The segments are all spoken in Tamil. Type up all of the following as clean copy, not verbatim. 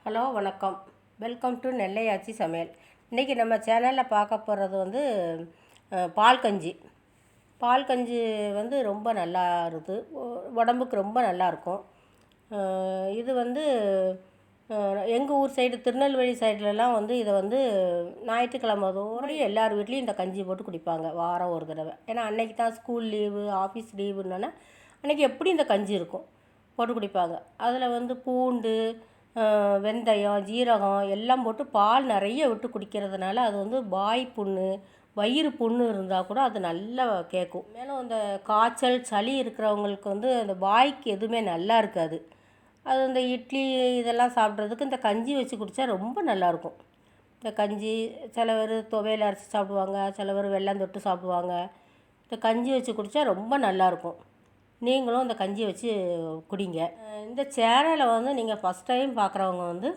ஹலோ வணக்கம். வெல்கம் டு நெல்லை ஆச்சி சமையல். இன்றைக்கி நம்ம சேனலில் பார்க்க போகிறது வந்து பால் கஞ்சி. பால் கஞ்சி வந்து ரொம்ப நல்லா இருக்குது, உடம்புக்கு ரொம்ப நல்லாயிருக்கும். இது வந்து எங்கள் ஊர் சைடு திருநெல்வேலி சைட்லலாம் வந்து இதை வந்து ஞாயிற்றுக்கிழமை தோறும் எல்லார் வீட்லேயும் இந்த கஞ்சி போட்டு குடிப்பாங்க, வாரம் ஒரு தடவை. ஏன்னா அன்றைக்கி தான் ஸ்கூல் லீவு, ஆஃபீஸ் லீவுன்னா அன்றைக்கி எப்படி இந்த கஞ்சி இருக்கும் போட்டு குடிப்பாங்க. அதில் வந்து பூண்டு, வெந்தயம், ஜீரகம் எல்லாம் போட்டு பால் நிறைய விட்டு குடிக்கிறதுனால அது வந்து வாய் புண்ணு, வயிறு புண்ணு இருந்தால் கூட அது நல்லா கேட்கும். மேலும் இந்த காய்ச்சல், சளி இருக்கிறவங்களுக்கு வந்து அந்த வாய்க்கு எதுவுமே நல்லா இருக்காது. அது இந்த இட்லி இதெல்லாம் சாப்பிட்றதுக்கு இந்த கஞ்சி வச்சு குடித்தா ரொம்ப நல்லாயிருக்கும். இந்த கஞ்சி சில பேர் துவையல் அரைச்சி சாப்பிடுவாங்க, சில பேர் வெல்லம் தொட்டு சாப்பிடுவாங்க. இந்த கஞ்சி வச்சு குடித்தா ரொம்ப நல்லாயிருக்கும். நீங்களும் இந்த கஞ்சியை வச்சு குடிங்க. இந்த சேனலை வந்து நீங்கள் ஃபஸ்ட் டைம் பார்க்குறவங்க வந்து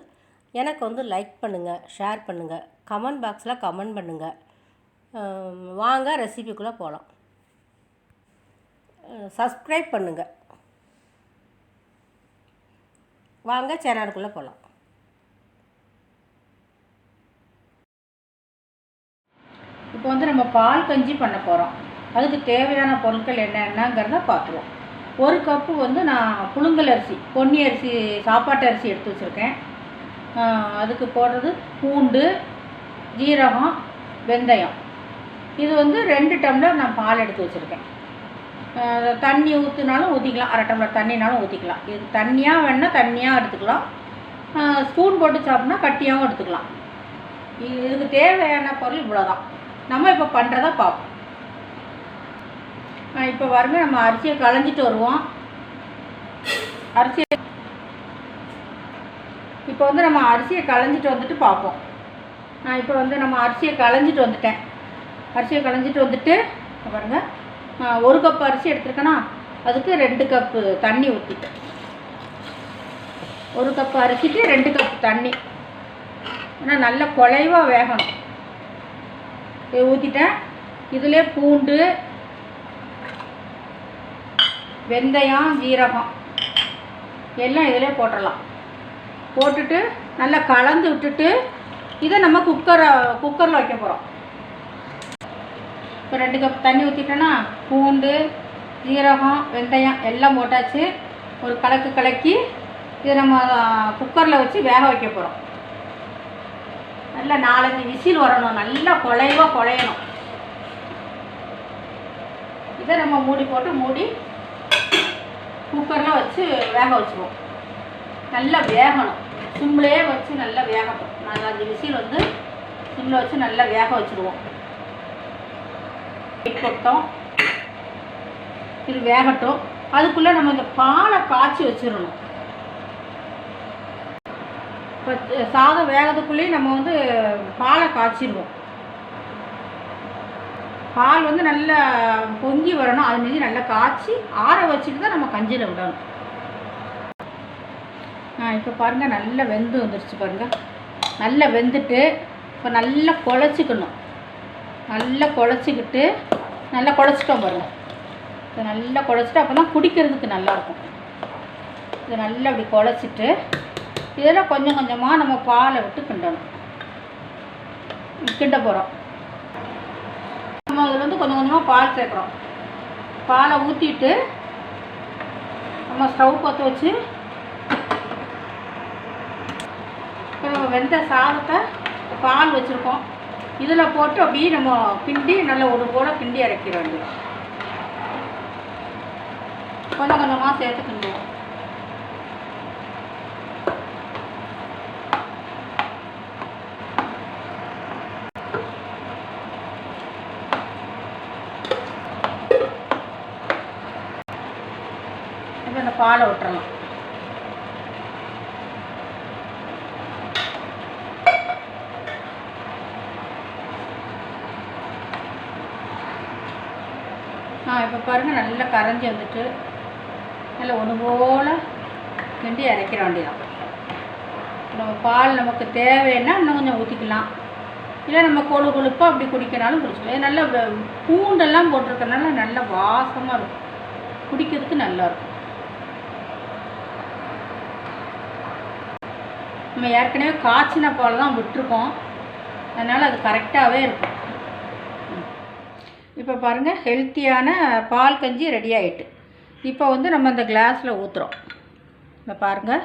எனக்கு வந்து லைக் பண்ணுங்கள், ஷேர் பண்ணுங்கள், கமெண்ட் பாக்ஸில் கமெண்ட் பண்ணுங்கள். வாங்க ரெசிபிக்குள்ளே போகலாம். சப்ஸ்கிரைப் பண்ணுங்கள். வாங்க சேனலுக்குள்ளே போகலாம். இப்போ வந்து நம்ம பால் கஞ்சி பண்ண போகிறோம். அதுக்கு தேவையான பொருட்கள் என்னென்னங்கிறத பார்த்துருவோம். ஒரு கப்பு வந்து நான் புழுங்கல் அரிசி, பொன்னி அரிசி, சாப்பாட்டு அரிசி எடுத்து வச்சுருக்கேன். அதுக்கு போடுறது பூண்டு, ஜீரகம், வெந்தயம். இது வந்து 2 டம்ளர் நான் பால் எடுத்து வச்சுருக்கேன். தண்ணி ஊற்றினாலும் ஊற்றிக்கலாம், 1/2 டம்ளர் தண்ணினாலும் ஊற்றிக்கலாம். இது தண்ணியாக வேணால் தண்ணியாக எடுத்துக்கலாம், ஸ்பூன் போட்டு சாப்பிட்னா கட்டியாகவும் எடுத்துக்கலாம். இதுக்கு தேவையான பொருள் இவ்வளோதான். நம்ம இப்போ பண்ணுறதா பார்ப்போம். இப்போ பாருங்க, நம்ம அரிசியை களைஞ்சிட்டு வருவோம். இப்போ வந்து நம்ம அரிசியை களைஞ்சிட்டு வந்துட்டு பார்ப்போம். இப்போ வந்து நம்ம அரிசியை களைஞ்சிட்டு வந்துட்டேன். அரிசியை களைஞ்சிட்டு வந்துட்டு பாருங்க, 1 கப் அரிசி எடுத்துருக்கேன்னா அதுக்கு 2 கப்பு தண்ணி ஊற்றிட்டேன். 1 கப்பு அரிசிக்கு 2 கப்பு தண்ணி. ஆனால் நல்லா குழைவாக வேகணும். இதை ஊற்றிட்டேன். இதிலே பூண்டு, வெந்தயம், ஜீரகம் எல்லாம் இதிலே போட்டுடலாம். போட்டுட்டு நல்லா கலந்து விட்டுட்டு இதை நம்ம குக்கரில் வைக்க போகிறோம். இப்போ 2 கப் தண்ணி ஊற்றிட்டோன்னா பூண்டு, ஜீரகம், வெந்தயம் எல்லாம் போட்டாச்சு. ஒரு கலக்கி இதை நம்ம குக்கரில் வச்சு வேக வைக்க போகிறோம். நல்லா 4-5 விசில் வரணும், நல்லா குழையணும். இதை நம்ம மூடி குக்கரில் வச்சு வேக வச்சுருவோம். நல்லா வேகணும், சிம்லேயே வச்சு நல்லா வேகட்டும். 4-5 விசில் வந்து சிம்மில் வச்சு நல்லா வேக வச்சுருவோம். போட்டோம், இது வேகட்டும். அதுக்குள்ளே நம்ம இந்த பாலை காய்ச்சி வச்சிடணும். இப்போ சாதம் வேகிறதுக்குள்ளேயும் நம்ம வந்து பாலை காய்ச்சிடுவோம். பால் வந்து நல்லா பொங்கி வரணும், அது மீது நல்லா காய்ச்சி ஆற வச்சுட்டு தான் நம்ம கஞ்சியில் விடணும். இப்போ பாருங்கள், நல்லா வெந்து வந்துருச்சு பாருங்கள். நல்லா வெந்துட்டு இப்போ நல்லா குழச்சிக்கணும். நல்லா குழச்சிக்கிட்டு நல்லா குழச்சிட்டோம் பாருங்கள். இதை நல்லா குழச்சிட்டு அப்போ தான் குடிக்கிறதுக்கு நல்லாயிருக்கும். இதை நல்லா அப்படி குழச்சிட்டு இதெல்லாம் கொஞ்சம் கொஞ்சமாக நம்ம பாலை விட்டு கிண்ட போகிறோம். நம்ம அதில் வந்து கொஞ்சம் கொஞ்சமாக பால் சேர்க்குறோம். பாலை ஊற்றிட்டு நம்ம ஸ்டவ் பற்ற வச்சு இப்போ வெந்த சாதத்தை பால் வச்சுருக்கோம், இதில் போட்டு அப்படியே நம்ம கிண்டி நல்லா ஒரு போல் கிண்டி இறக்கிற வேண்டியது. கொஞ்சம் கொஞ்சமாக சேர்த்து கிண்டுவோம். இந்த பாலை விட்டுறலாம். இப்போ பாருங்கள், நல்லா கரைஞ்சி வந்துட்டு நல்லா ஒன்று போல் கிண்டி இறக்கிற வேண்டியதான். நம்ம பால் நமக்கு தேவைன்னா இன்னும் கொஞ்சம் ஊற்றிக்கலாம், இல்லை நம்ம கொழுப்பாக அப்படி குடிக்கனாலும் குடிச்சிக்கலாம். இது நல்லா பூண்டெல்லாம் போட்டிருக்கனால நல்லா வாசமாக இருக்கும், குடிக்கிறதுக்கு நல்லாயிருக்கும். நம்ம ஏற்கனவே காய்ச்சின பால் தான் விட்டுருக்கோம், அதனால் அது கரெக்டாகவே இருக்கும். இப்போ பாருங்கள், ஹெல்த்தியான பால் கஞ்சி ரெடி ஆகிட்டு. இப்போ வந்து நம்ம இந்த கிளாஸில் ஊற்றுறோம். இப்போ பாருங்கள்,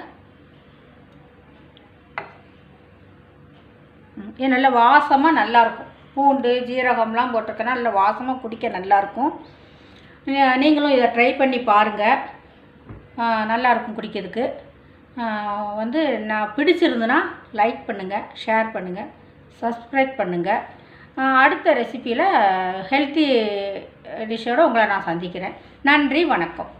இது நல்ல வாசமாக நல்லாயிருக்கும். பூண்டு ஜீரகம்லாம் போட்டிருக்கனா நல்ல வாசமாக குடிக்க நல்லாயிருக்கும். நீங்களும் இதை ட்ரை பண்ணி பாருங்கள், நல்லாயிருக்கும் குடிக்கிறதுக்கு. வந்து நான் பிடிச்சிருந்துன்னா லைக் பண்ணுங்கள், ஷேர் பண்ணுங்கள், சப்ஸ்கிரைப் பண்ணுங்கள். அடுத்த ரெசிப்பியில் ஹெல்த்தி டிஷ்ஷோடு உங்களை நான் சந்திக்கிறேன். நன்றி, வணக்கம்.